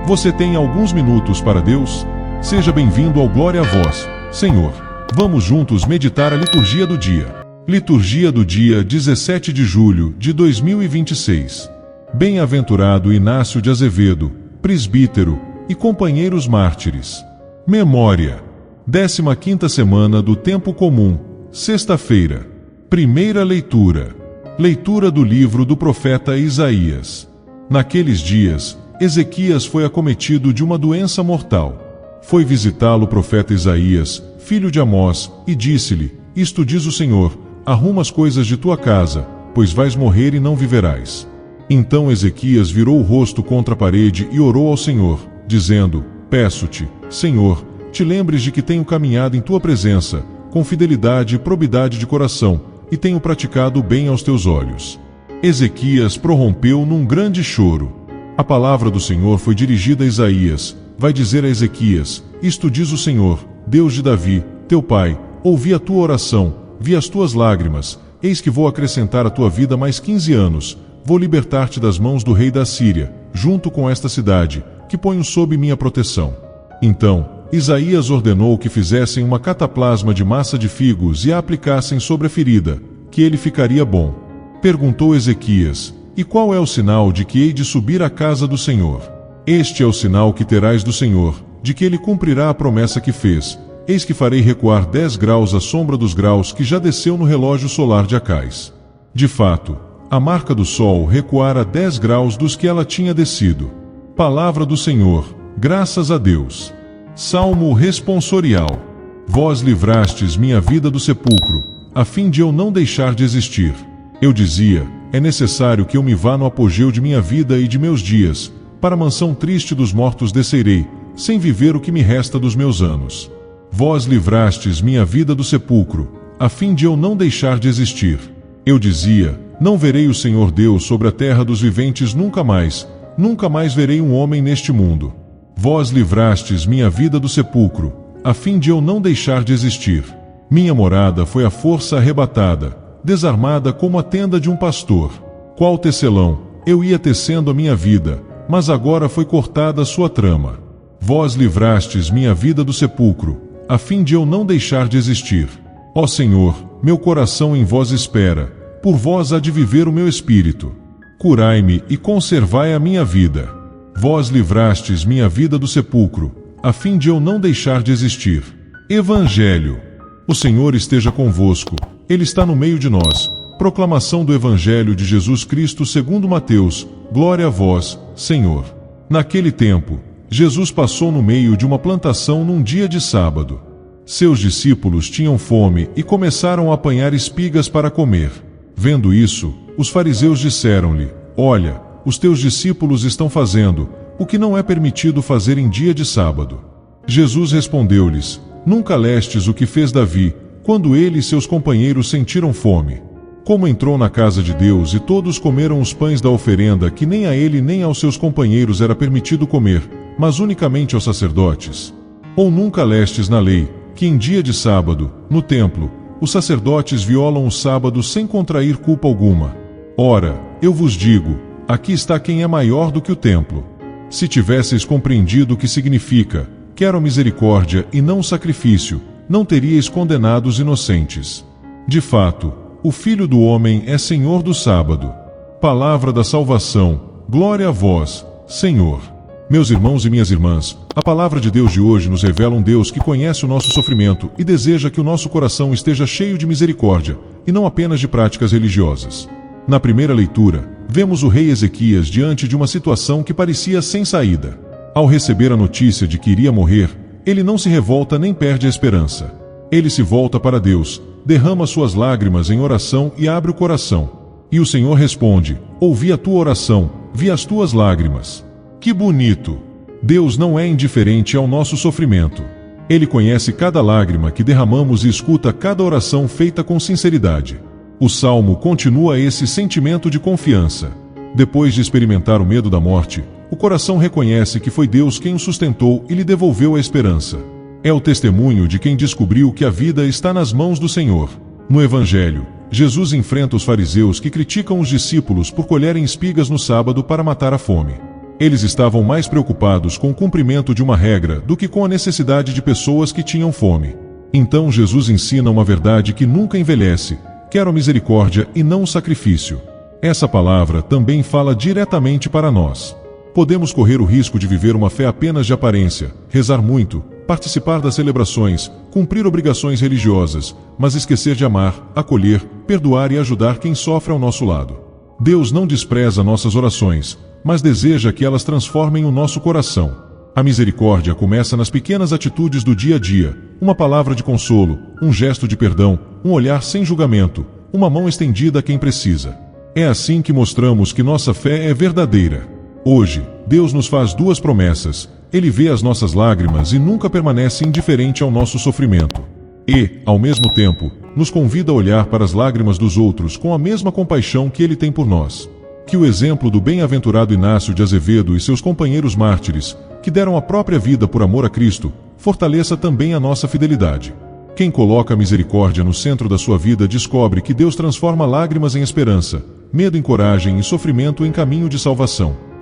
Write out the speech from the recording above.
Você tem alguns minutos para Deus? Seja bem-vindo ao Glória a Vós, Senhor. Vamos juntos meditar a liturgia do dia. Liturgia do dia 17 de julho de 2026. Bem-aventurado Inácio de Azevedo, presbítero e companheiros mártires. Memória. 15ª semana do Tempo Comum, sexta-feira. Primeira leitura. Leitura do livro do profeta Isaías. Naqueles dias, Ezequias foi acometido de uma doença mortal. Foi visitá-lo o profeta Isaías, filho de Amós, e disse-lhe: Isto diz o Senhor, arruma as coisas de tua casa, pois vais morrer e não viverás. Então Ezequias virou o rosto contra a parede e orou ao Senhor, dizendo: Peço-te, Senhor, te lembres de que tenho caminhado em tua presença, com fidelidade e probidade de coração, e tenho praticado o bem aos teus olhos. Ezequias prorrompeu num grande choro. A palavra do Senhor foi dirigida a Isaías. Vai dizer a Ezequias: Isto diz o Senhor, Deus de Davi, teu pai, ouvi a tua oração, vi as tuas lágrimas, eis que vou acrescentar à tua vida mais 15 anos, vou libertar-te das mãos do rei da Síria, junto com esta cidade, que ponho sob minha proteção. Então, Isaías ordenou que fizessem uma cataplasma de massa de figos e a aplicassem sobre a ferida, que ele ficaria bom. Perguntou Ezequias: E qual é o sinal de que hei de subir à casa do Senhor? Este é o sinal que terás do Senhor, de que ele cumprirá a promessa que fez. Eis que farei recuar 10 graus a sombra dos graus que já desceu no relógio solar de Acais. De fato, a marca do sol recuara 10 graus dos que ela tinha descido. Palavra do Senhor, graças a Deus. Salmo responsorial. Vós livrastes minha vida do sepulcro, a fim de eu não deixar de existir. Eu dizia: é necessário que eu me vá no apogeu de minha vida e de meus dias, para a mansão triste dos mortos descerei, sem viver o que me resta dos meus anos. Vós livrastes minha vida do sepulcro, a fim de eu não deixar de existir. Eu dizia: não verei o Senhor Deus sobre a terra dos viventes nunca mais verei um homem neste mundo. Vós livrastes minha vida do sepulcro, a fim de eu não deixar de existir. Minha morada foi à força arrebatada, desarmada como a tenda de um pastor. Qual tecelão, eu ia tecendo a minha vida, mas agora foi cortada a sua trama. Vós livrastes minha vida do sepulcro, a fim de eu não deixar de existir. Ó Senhor, meu coração em vós espera, por vós há de viver o meu espírito. Curai-me e conservai a minha vida. Vós livrastes minha vida do sepulcro, a fim de eu não deixar de existir. Evangelho. O Senhor esteja convosco, Ele está no meio de nós. Proclamação do Evangelho de Jesus Cristo segundo Mateus. Glória a vós, Senhor. Naquele tempo, Jesus passou no meio de uma plantação num dia de sábado. Seus discípulos tinham fome e começaram a apanhar espigas para comer. Vendo isso, os fariseus disseram-lhe: Olha, os teus discípulos estão fazendo o que não é permitido fazer em dia de sábado. Jesus respondeu-lhes: Nunca lestes o que fez Davi, quando ele e seus companheiros sentiram fome? Como entrou na casa de Deus e todos comeram os pães da oferenda que nem a ele nem aos seus companheiros era permitido comer, mas unicamente aos sacerdotes? Ou nunca lestes na lei, que em dia de sábado, no templo, os sacerdotes violam o sábado sem contrair culpa alguma? Ora, eu vos digo, aqui está quem é maior do que o templo. Se tivesseis compreendido o que significa, quero a misericórdia e não o sacrifício, não teríeis condenado os inocentes. De fato, o Filho do Homem é Senhor do sábado. Palavra da salvação, glória a vós, Senhor. Meus irmãos e minhas irmãs, a palavra de Deus de hoje nos revela um Deus que conhece o nosso sofrimento e deseja que o nosso coração esteja cheio de misericórdia, e não apenas de práticas religiosas. Na primeira leitura, vemos o rei Ezequias diante de uma situação que parecia sem saída. Ao receber a notícia de que iria morrer, ele não se revolta nem perde a esperança. Ele se volta para Deus, derrama suas lágrimas em oração e abre o coração. E o Senhor responde: Ouvi a tua oração, vi as tuas lágrimas. Que bonito! Deus não é indiferente ao nosso sofrimento. Ele conhece cada lágrima que derramamos e escuta cada oração feita com sinceridade. O Salmo continua esse sentimento de confiança. Depois de experimentar o medo da morte, o coração reconhece que foi Deus quem o sustentou e lhe devolveu a esperança. É o testemunho de quem descobriu que a vida está nas mãos do Senhor. No Evangelho, Jesus enfrenta os fariseus que criticam os discípulos por colherem espigas no sábado para matar a fome. Eles estavam mais preocupados com o cumprimento de uma regra do que com a necessidade de pessoas que tinham fome. Então Jesus ensina uma verdade que nunca envelhece: quero a misericórdia e não o sacrifício. Essa palavra também fala diretamente para nós. Podemos correr o risco de viver uma fé apenas de aparência, rezar muito, participar das celebrações, cumprir obrigações religiosas, mas esquecer de amar, acolher, perdoar e ajudar quem sofre ao nosso lado. Deus não despreza nossas orações, mas deseja que elas transformem o nosso coração. A misericórdia começa nas pequenas atitudes do dia a dia: uma palavra de consolo, um gesto de perdão, um olhar sem julgamento, uma mão estendida a quem precisa. É assim que mostramos que nossa fé é verdadeira. Hoje, Deus nos faz duas promessas. Ele vê as nossas lágrimas e nunca permanece indiferente ao nosso sofrimento. E, ao mesmo tempo, nos convida a olhar para as lágrimas dos outros com a mesma compaixão que Ele tem por nós. Que o exemplo do bem-aventurado Inácio de Azevedo e seus companheiros mártires, que deram a própria vida por amor a Cristo, fortaleça também a nossa fidelidade. Quem coloca a misericórdia no centro da sua vida descobre que Deus transforma lágrimas em esperança, medo em coragem e sofrimento em caminho de salvação.